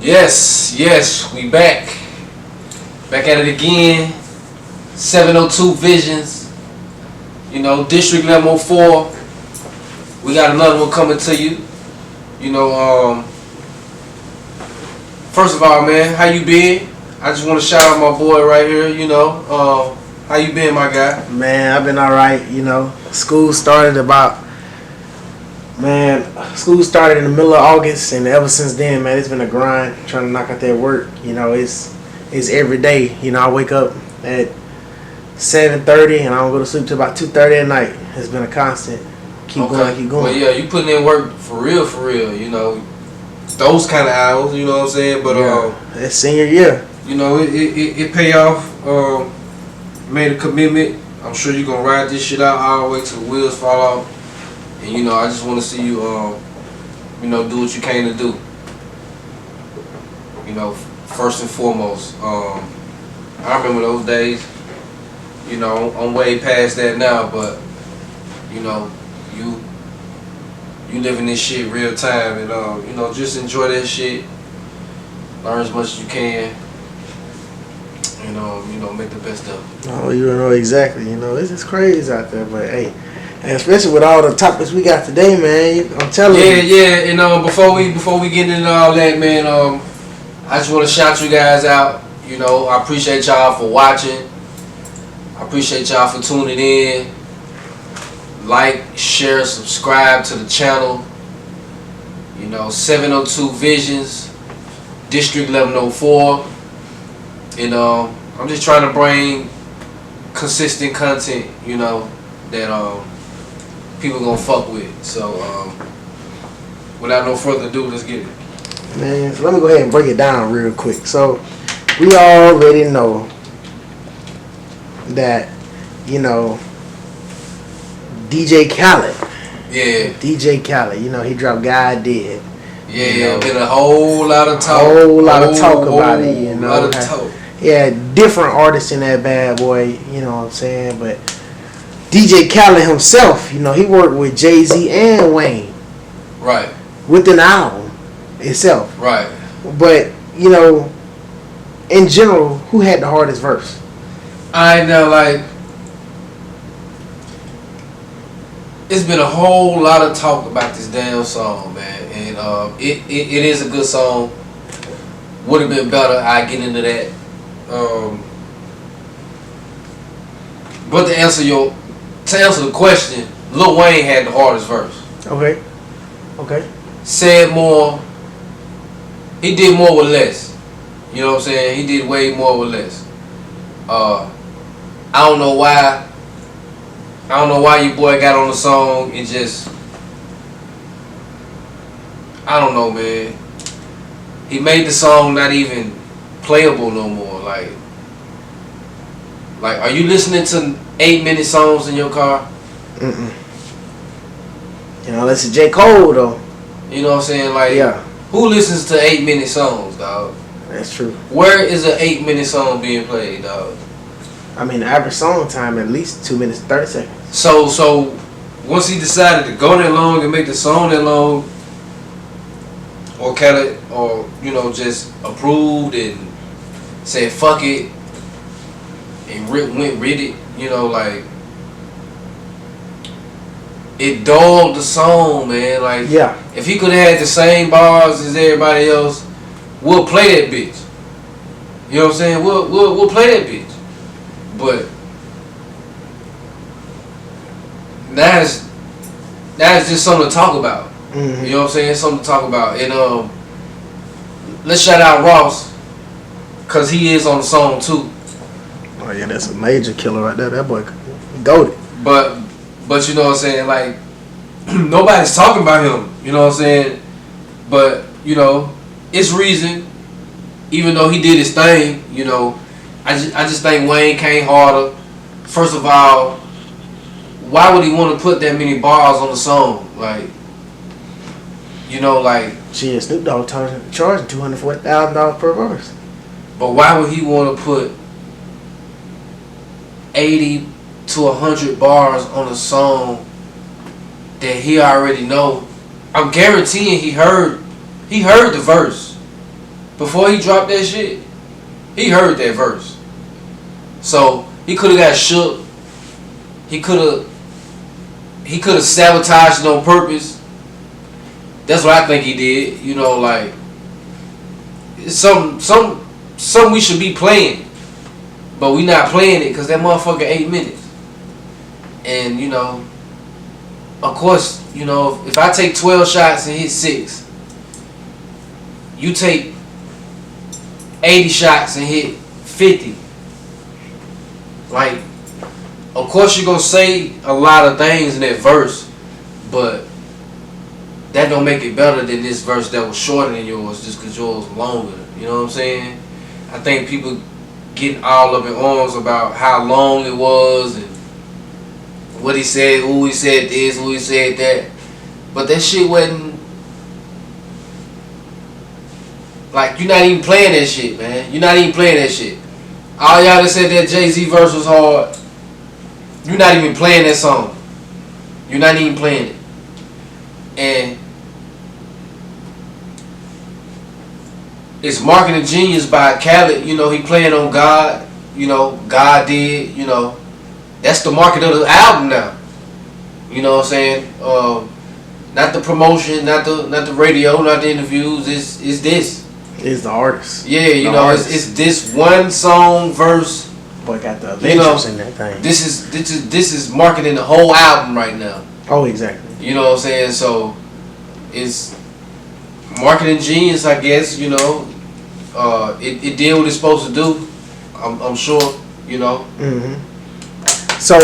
Yes, we back. Back at it again. 702 Visions. You know, District Level 4. We got another one coming to you. You know, first of all, man, how you been? I just want to shout out my boy right here, you know. How you been, my guy? Man, I've been alright, you know. School started in the middle of August, and ever since then, man, it's been a grind trying to knock out that work. You know, it's every day. You know, I wake up at 7:30 and I don't go to sleep till about 2:30 at night. It's been a constant. Keep going. Well, yeah, you putting in work for real, you know. Those kind of hours, you know what I'm saying? But it's senior year. You know, it pay off. Made a commitment. I'm sure you're gonna ride this shit out all the way till the wheels fall off. And you know, I just want to see you, you know, do what you came to do. You know, first and foremost, I remember those days. You know, I'm way past that now, but you know, you living this shit real time, and you know, just enjoy that shit. Learn as much as you can, and you know, make the best of it. Oh, you don't know exactly. You know, it's crazy out there, but hey. And especially with all the topics we got today, man, I'm telling you. Yeah, and before we get into all that, man, I just want to shout you guys out. You know, I appreciate y'all for watching. I appreciate y'all for tuning in. Like, share, subscribe to the channel. You know, 702 Visions, District 1104. And I'm just trying to bring consistent content, you know, that people gonna fuck with. So without no further ado, let's get it. Man, so let me go ahead and break it down real quick. So we already know that, you know, DJ Khaled. Yeah. DJ Khaled, you know, he dropped God Did. Yeah, you know, been a whole lot of talk. About it, you know. A lot of talk. Yeah, different artists in that bad boy, you know what I'm saying? But DJ Khaled himself, you know, he worked with Jay-Z and Wayne. Right. With an album itself. Right. But, you know, in general, who had the hardest verse? I know, like, it's been a whole lot of talk about this damn song, man. And it is a good song. Would have been better. I get into that. But to answer the question, Lil Wayne had the hardest verse. Okay. Said more. He did more with less. You know what I'm saying? He did way more with less. I don't know why your boy got on the song and just, I don't know, man. He made the song not even playable no more. Like, are you listening to 8-minute songs in your car? Mm-mm. You know, unless it's J. Cole, though. You know what I'm saying? Like, yeah. Who listens to 8-minute songs, dog? That's true. Where is an 8-minute song being played, dog? I mean, the average song time at least 2 minutes 30 seconds. So once he decided to go that long and make the song that long, or you know, just approved and said fuck it and went with it, you know, like, it dulled the song, man. Like, yeah. If he could have had the same bars as everybody else, we'll play that bitch. You know what I'm saying? We'll play that bitch. But that's just something to talk about. Mm-hmm. You know what I'm saying? It's something to talk about. And let's shout out Ross, cause he is on the song too. Oh yeah, that's a major killer right there. That boy goated. But you know what I'm saying? Like, nobody's talking about him. You know what I'm saying? But you know, it's reason. Even though he did his thing, you know, I just think Wayne came harder. First of all, why would he want to put that many bars on the song? Like, you know, like, shit, Snoop Dogg charging $240,000 per verse. But why would he want to put 80 to 100 bars on a song that he already know? I'm guaranteeing he heard the verse. before he dropped that shit, he heard that verse. So he could have got shook. He could have sabotaged it on purpose. That's what I think he did. You know, like it's some we should be playing, but we not playing it because that motherfucker 8 minutes. And you know, of course, you know, if I take 12 shots and hit 6, you take 80 shots and hit 50. Like, of course you're gonna say a lot of things in that verse, but that don't make it better than this verse that was shorter than yours just because yours was longer. You know what I'm saying? I think people getting all up in arms about how long it was and what he said, who he said this, who he said that. But that shit wasn't... Like, you're not even playing that shit, man. You're not even playing that shit. All y'all that said that Jay-Z verse was hard, you're not even playing that song. You're not even playing it. And it's marketing genius by Khaled. You know, he playing on God. You know, God Did. You know, that's the market of the album now. You know what I'm saying? Not the promotion, not the radio, not the interviews. It's this. It's the artist. Yeah, you know, it's this one song verse. Boy, got the Avengers in that thing. This is marketing the whole album right now. Oh, exactly. You know what I'm saying? So it's marketing genius, I guess. You know, it did what it's supposed to do. I'm sure. You know. So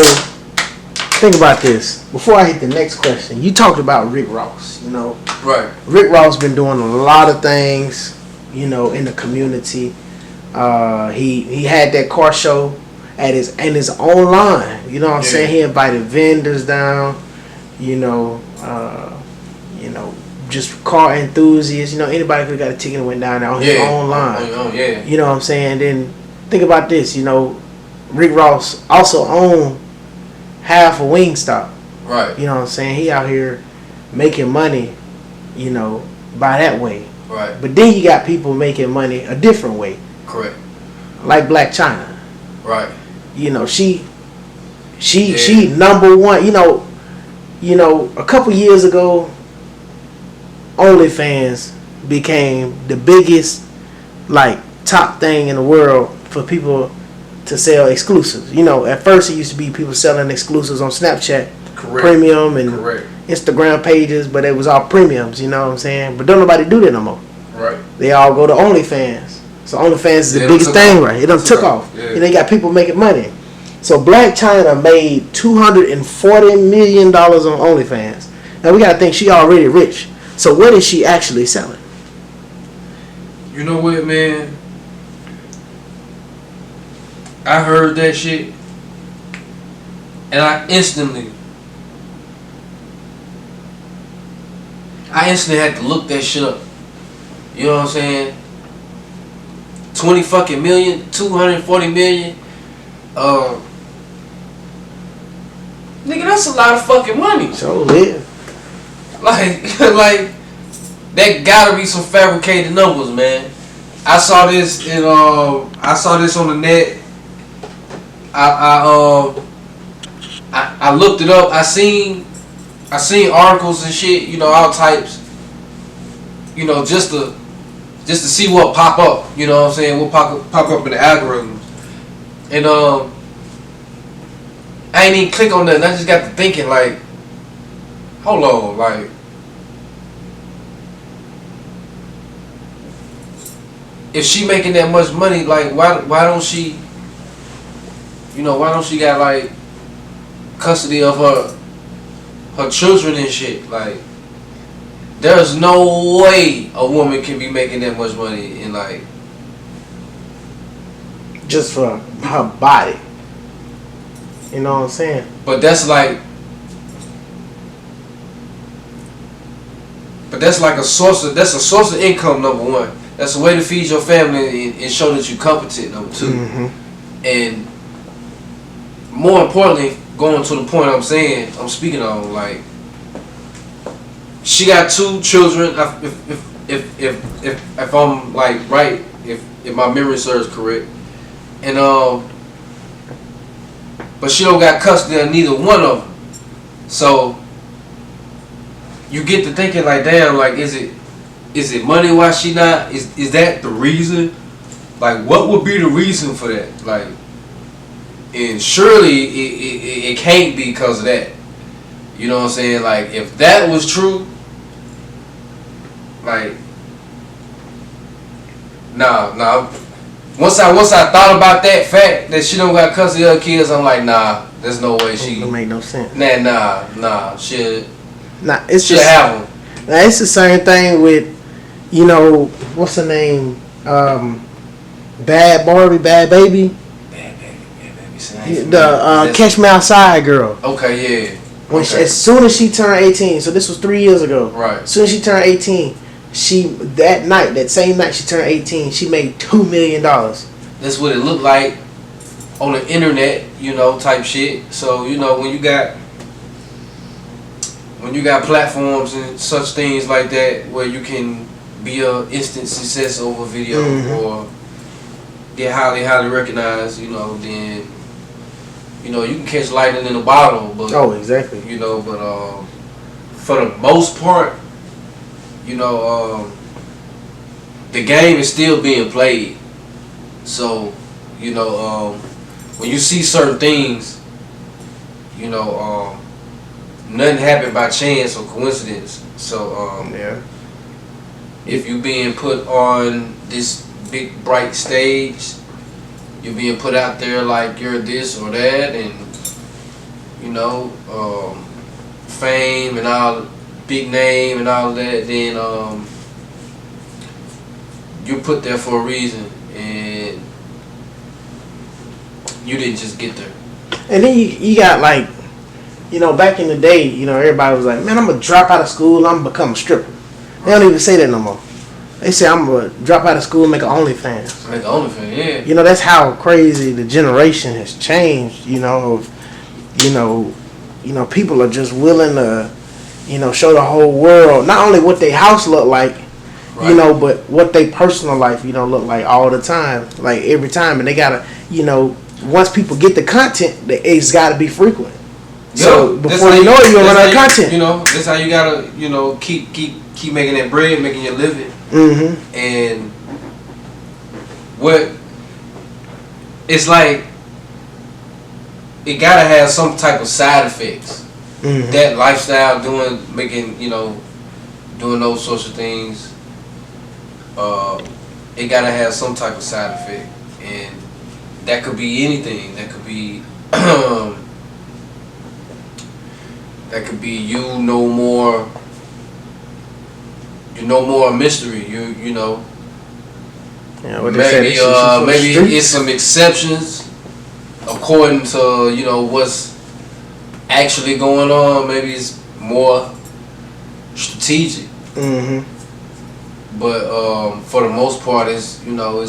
think about this. Before I hit the next question, you talked about Rick Ross. You know, right? Rick Ross been doing a lot of things. You know, in the community. He had that car show at his own line. You know what I'm saying? He invited vendors down. You know, just car enthusiasts. You know, anybody could have got a ticket and went down there on his own line. You know what I'm saying? Then think about this. You know, Rick Ross also owned half of Wingstop. Right. You know what I'm saying? He out here making money. You know, by that way. Right. But then you got people making money a different way. Correct. Like Blac Chyna. Right. You know, she number one. You know, a couple years ago, OnlyFans became the biggest, like, top thing in the world for people to sell exclusives. You know, at first it used to be people selling exclusives on Snapchat, premium and Instagram pages, but it was all premiums. You know what I'm saying? But don't nobody do that no more. Right. They all go to OnlyFans. So OnlyFans is the biggest thing, right? It done took off. Yeah. And they got people making money. So Blac Chyna made $240 million on OnlyFans. Now we gotta think she already rich. So what is she actually selling? You know what, man? I heard that shit, and I instantly had to look that shit up. You know what I'm saying? 20 fucking million, 240 million. Nigga, that's a lot of fucking money. So yeah. Like that gotta be some fabricated numbers, man. I saw this on the net. I looked it up. I seen articles and shit, you know, all types. You know, just to see what pop up. You know what I'm saying? What pop up in the algorithms. And I ain't even click on that. And I just got to thinking, like, hold on, like, if she making that much money, like, why don't she, you know, why don't she got, like, custody of her children and shit? Like, there's no way a woman can be making that much money in, like, just for her body. You know what I'm saying? But that's like a source of income, number one. That's a way to feed your family and show that you're competent, number two. And more importantly, going to the point I'm speaking on, like, she got 2 children. if I'm like right, if my memory serves correct, and but she don't got custody of neither one of them. So you get to thinking like, damn, like is it money why she not? Is that the reason? Like, what would be the reason for that? Like, and surely it can't be because of that. You know what I'm saying? Like, if that was true, like, nah. Once I thought about that fact that she don't got custody of her kids, I'm like, nah, there's no way she. It don't make no sense. Nah, she. Nah, it's she just have them. Now it's the same thing with, you know, what's her name? Bad Barbie, Bad Baby. Bad Baby. The Catch Me Outside girl. Okay, yeah. When she, as soon as she turned 18, so this was 3 years ago. Right. As soon as she turned 18, that same night she turned 18, she made $2 million. That's what it looked like on the internet, you know, type shit. So, you know, when you got platforms and such things like that where you can be a instant success over video or get highly recognized, you know, then you know you can catch lightning in a bottle. But exactly. You know, but for the most part, you know, the game is still being played. So, you know, when you see certain things, you know, nothing happened by chance or coincidence. So, if you being put on this big bright stage, you're being put out there like you're this or that, and you know, fame and all, big name and all of that, then you're put there for a reason, and you didn't just get there. And then you got like, you know, back in the day, you know, everybody was like, man, I'm gonna drop out of school, I'm gonna become a stripper. They don't even say that no more. They say I'm gonna drop out of school and make an OnlyFans. Make an OnlyFans, yeah. You know, that's how crazy the generation has changed. You know, people are just willing to, you know, show the whole world not only what their house look like, you know, but what their personal life, you know, look like all the time, like every time. And they gotta, you know, once people get the content, it's gotta be frequent. So before you know it, you're gonna run out of content. You know, that's how you gotta, you know, keep making that bread, making your living. And what it's like, it gotta have some type of side effects. That lifestyle, making, you know, doing those sorts of things, it gotta have some type of side effect, and that could be anything. That could be that could be you no more a mystery. You know. Yeah, what maybe maybe it's some exceptions according to, you know, what's actually going on. Maybe it's more strategic. But for the most part, it's, you know,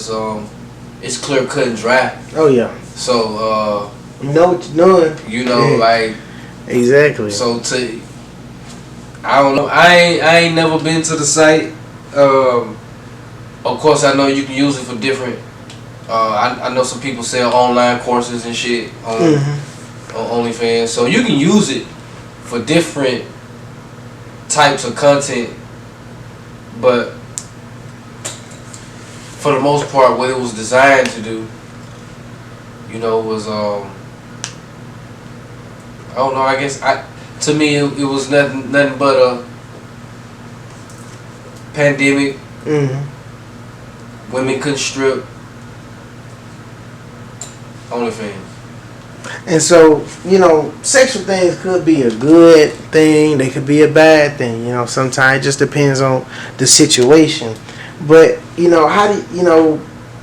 it's clear cut and dry. Oh yeah. So you know what you're doing. You know, like exactly. So I don't know. I ain't never been to the site. Of course, I know you can use it for different. I know some people sell online courses and shit on OnlyFans, so you can use it for different types of content. But for the most part, what it was designed to do, you know, was I don't know. I guess to me it was nothing but a pandemic. Women couldn't strip. OnlyFans. And so, you know, sexual things could be a good thing. They could be a bad thing. You know, sometimes it just depends on the situation. But, you know,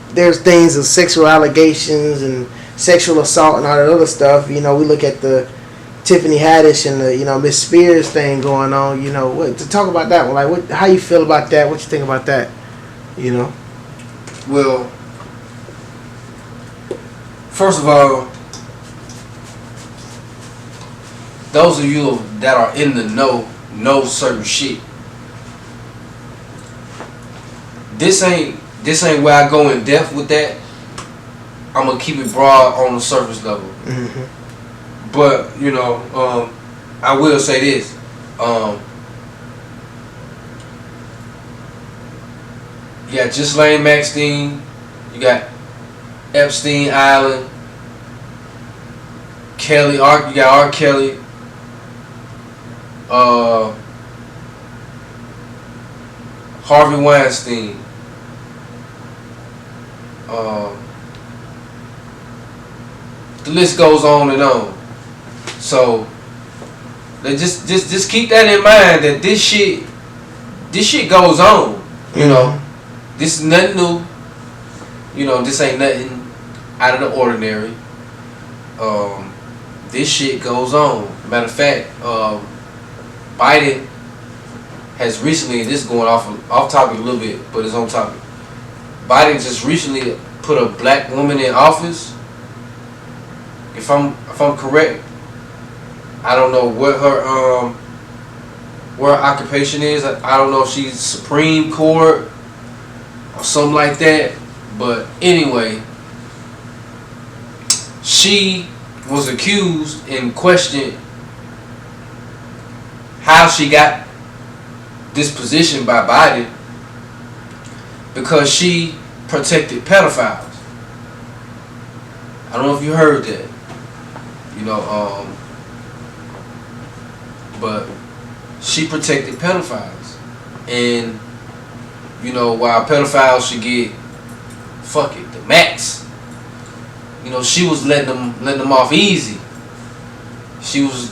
there's things of sexual allegations and sexual assault and all that other stuff. You know, we look at the Tiffany Haddish and the, you know, Miss Spears thing going on. You know, to talk about that one, like, how you feel about that? What you think about that? You know. Well, first of all, those of you that are in the know certain shit. this ain't where I go in depth with that. I'm gonna keep it broad on the surface level. Mm-hmm. But you know, I will say this. You got Ghislaine Maxine, you got Epstein Island, you got R. Kelly, Harvey Weinstein, the list goes on and on. So just keep that in mind that this shit goes on. You know, this is nothing new. You know, this ain't nothing out of the ordinary. This shit goes on. Matter of fact, Biden has recently, this is going off topic a little bit, but it's on topic. Biden just recently put a black woman in office. If I'm correct, I don't know what her occupation is. I don't know if she's Supreme Court or something like that. But anyway, she was accused and questioned how she got this position by Biden because she protected pedophiles. I don't know if you heard that. You know, but she protected pedophiles. And, you know, while pedophiles should get, the max, you know, she was letting them off easy. She was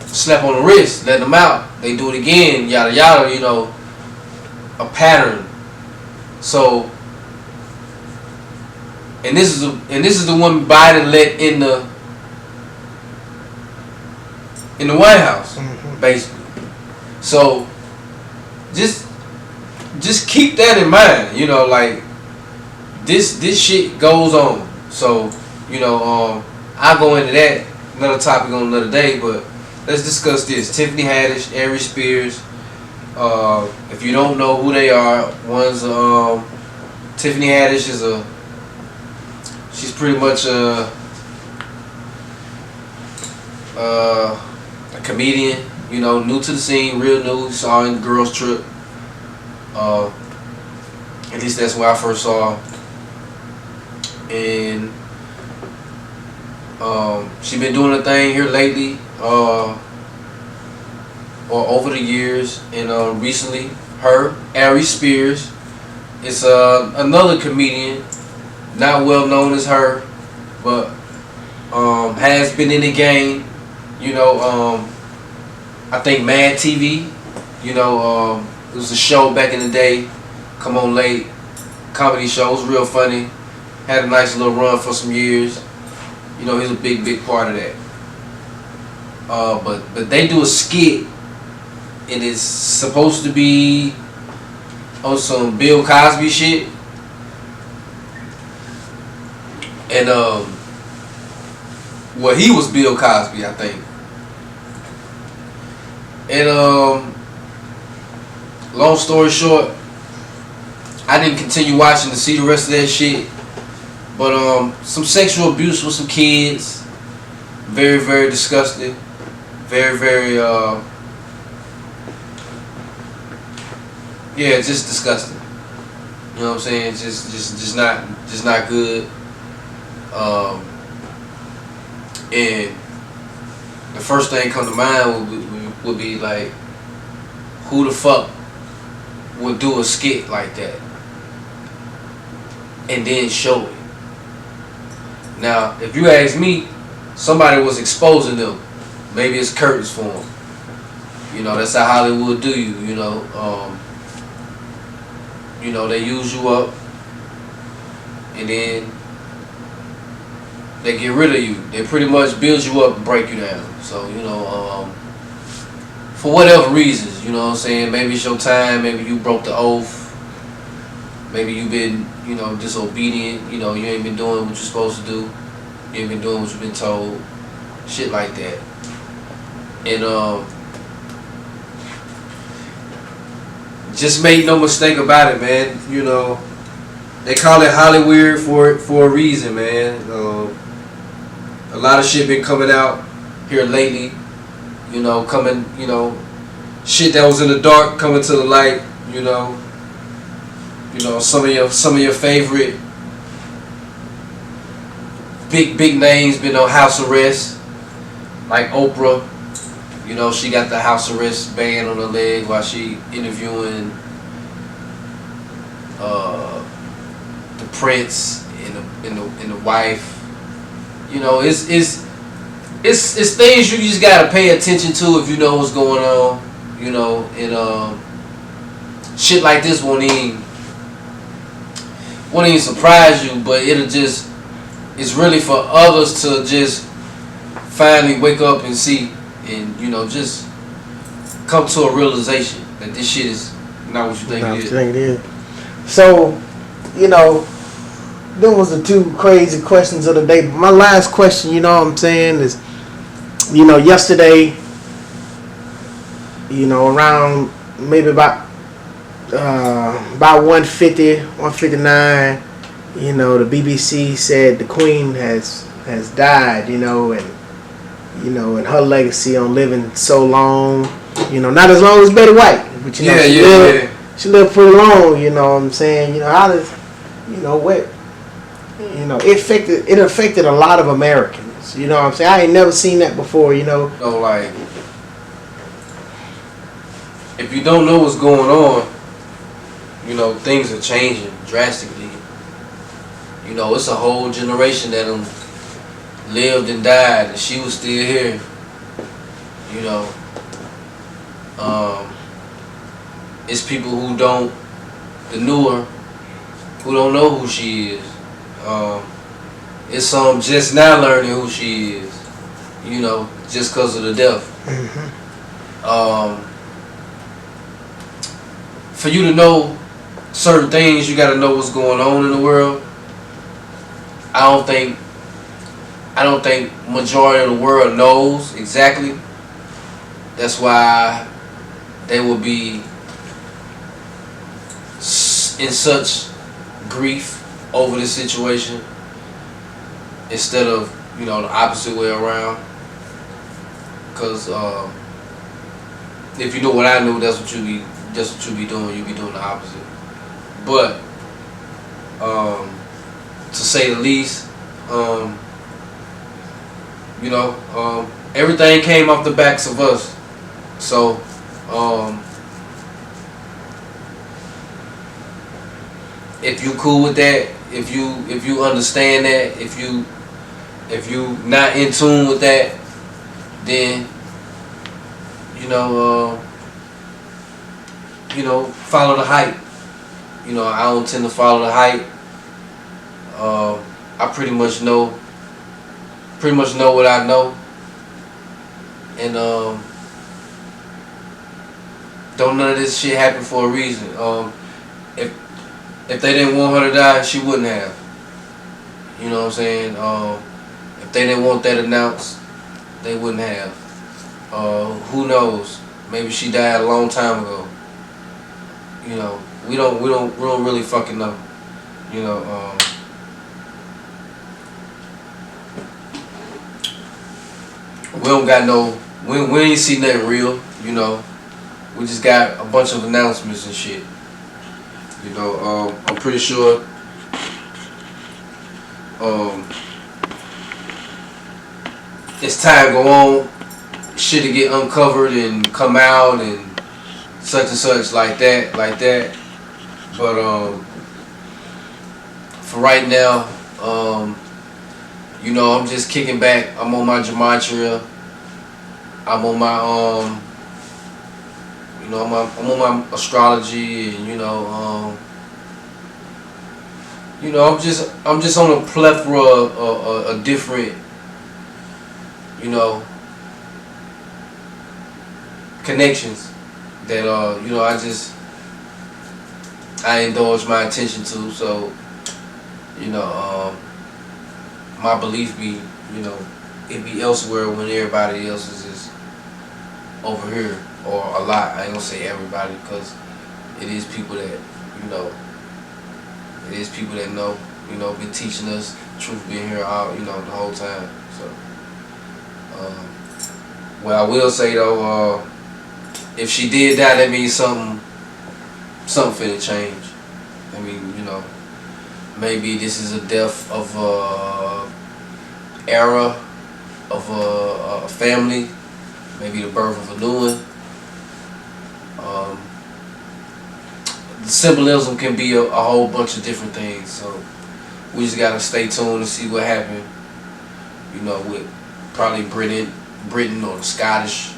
slap on the wrist, letting them out. They do it again, yada yada, you know, a pattern. So, and this is the one Biden let in the White House, basically. So, just keep that in mind. You know, like this shit goes on. So, you know, I'll go into that another topic on another day. But let's discuss this. Tiffany Haddish, Aries Spears. If you don't know who they are, one's Tiffany Haddish she's pretty much a comedian, you know, new to the scene, real new. Saw her in Girls Trip. At least that's where I first saw her. And she been doing a thing here lately, or over the years. And recently, Aries Spears, is another comedian, not well known as her, but has been in the game. You know, I think Mad TV, you know, it was a show back in the day, come on late, comedy show. It was real funny, had a nice little run for some years. You know, he's a big part of that. But they do a skit, and it's supposed to be on some Bill Cosby shit. And well, he was Bill Cosby, I think. And long story short, I didn't continue watching to see the rest of that shit. But some sexual abuse with some kids, very, very disgusting, very, very yeah, just disgusting. You know what I'm saying? Just not good. And the first thing come to mind would be like, who the fuck would do a skit like that and then show it? Now, if you ask me, somebody was exposing them. Maybe it's curtains for them. You know, that's how Hollywood do you. You know, they use you up, and then they get rid of you. They pretty much build you up and break you down. So, you know, for whatever reasons, you know what I'm saying? Maybe it's your time, maybe you broke the oath, maybe you been, you know, disobedient, you know, you ain't been doing what you're supposed to do, you ain't been doing what you've been told, shit like that. And just make no mistake about it, man. You know, they call it Hollywood for a reason, man. A lot of shit been coming out here lately. You know, shit that was in the dark coming to the light. You know, some of your favorite big names been on house arrest, like Oprah. You know, she got the house arrest band on her leg while she interviewing the prince and the wife. You know, it's things you just gotta pay attention to if you know what's going on. You know, and shit like this won't even surprise you, but it's really for others to just finally wake up and see, and just come to a realization that this shit is not what you think it is. So, them was the two crazy questions of the day. But my last question, you know what I'm saying, is, yesterday, around maybe about 150, 159, the BBC said the Queen has died, and her legacy on living so long, not as long as Betty White, but she lived pretty long, you know what I'm saying? How does, it affected a lot of Americans, you know what I'm saying? I ain't never seen that before, So, like, if you don't know what's going on, things are changing drastically. It's a whole generation that lived and died, and she was still here. It's people who don't know who she is. It's some just now learning who she is, just because of the death. Mm-hmm. For you to know certain things, you got to know what's going on in the world. I don't think majority of the world knows exactly. That's why they will be in such grief over the situation instead of the opposite way around. Because if you know what I knew, that's what you be doing. You be doing the opposite. But to say the least, everything came off the backs of us. So, if you cool with that, if you understand that, if you not in tune with that, then follow the hype. I don't tend to follow the hype. I pretty much know what I know, and don't none of this shit happen for a reason. If they didn't want her to die, she wouldn't have. You know what I'm saying? If they didn't want that announced, they wouldn't have. Who knows? Maybe she died a long time ago. We don't really fucking know. We don't got no. We ain't see nothing real. We just got a bunch of announcements and shit. I'm pretty sure. As time go on, shit to get uncovered and come out and such and such like that. But for right now, I'm just kicking back. I'm on my gematria. I'm on my I'm on my astrology, and I'm just on a plethora of different, connections that I indulge my attention to. So, my belief be, it be elsewhere when everybody else is just over here, or a lot. I ain't gonna say everybody, because it is people that, you know, it is people that know, you know, been teaching us truth, being here all, you know, the whole time. So, well, I will say though, if she did die, that means something finna change. I mean, you know, maybe this is a death of a era of a family, maybe the birth of a new one. The symbolism can be a whole bunch of different things, so we just gotta stay tuned and see what happened. You know, with probably Britain or the Scottish,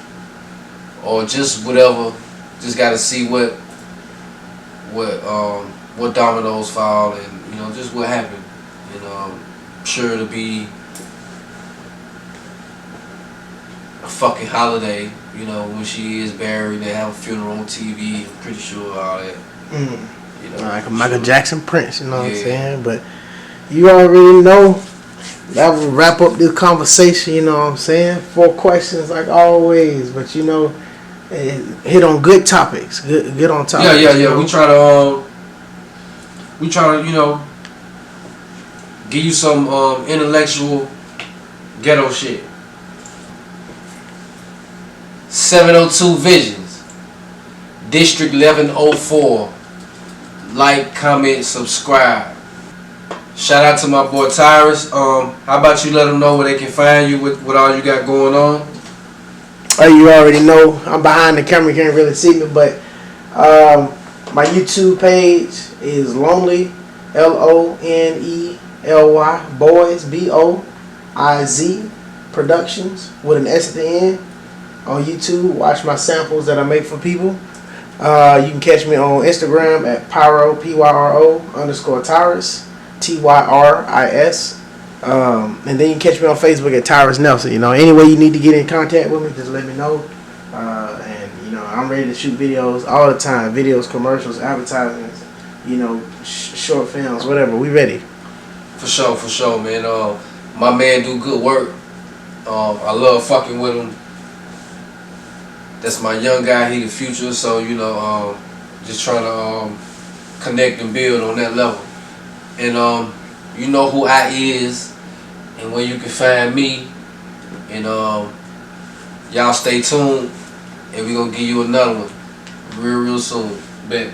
or just whatever. Just gotta see what dominoes fall, and you know, just what happened. And I'm sure it'll be a fucking holiday. You know, when she is buried, they have a funeral on TV. I'm pretty sure all that. You know, like a Michael Jackson Prince, you know what I'm saying? But you already know that will wrap up this conversation, you know what I'm saying? 4 questions like always, but you know, hit on good topics, good on topics. Yeah. You know? We try to, you know, give you some intellectual ghetto shit. 702 Visions, District 1104. Like, comment, subscribe. Shout out to my boy Tyrus. How about you let them know where they can find you with all you got going on? Oh, you already know. I'm behind the camera, you can't really see me, but my YouTube page is Lonely, Lonely, Boys, Boiz Productions with an S at the end. On YouTube, watch my samples that I make for people. You can catch me on Instagram at Pyro, Pyro _Tyrus, Tyris. And then you can catch me on Facebook at Tyrus Nelson. You know, any way you need to get in contact with me, just let me know. And you know, I'm ready to shoot videos all the time. Videos, commercials, advertisements, you know, short films, whatever. We ready. For sure, man. My man do good work. I love fucking with him. That's my young guy, he the future, so you know, just trying to connect and build on that level. And you know who I is and where you can find me. And y'all stay tuned, and we gonna give you another one real soon. Bet.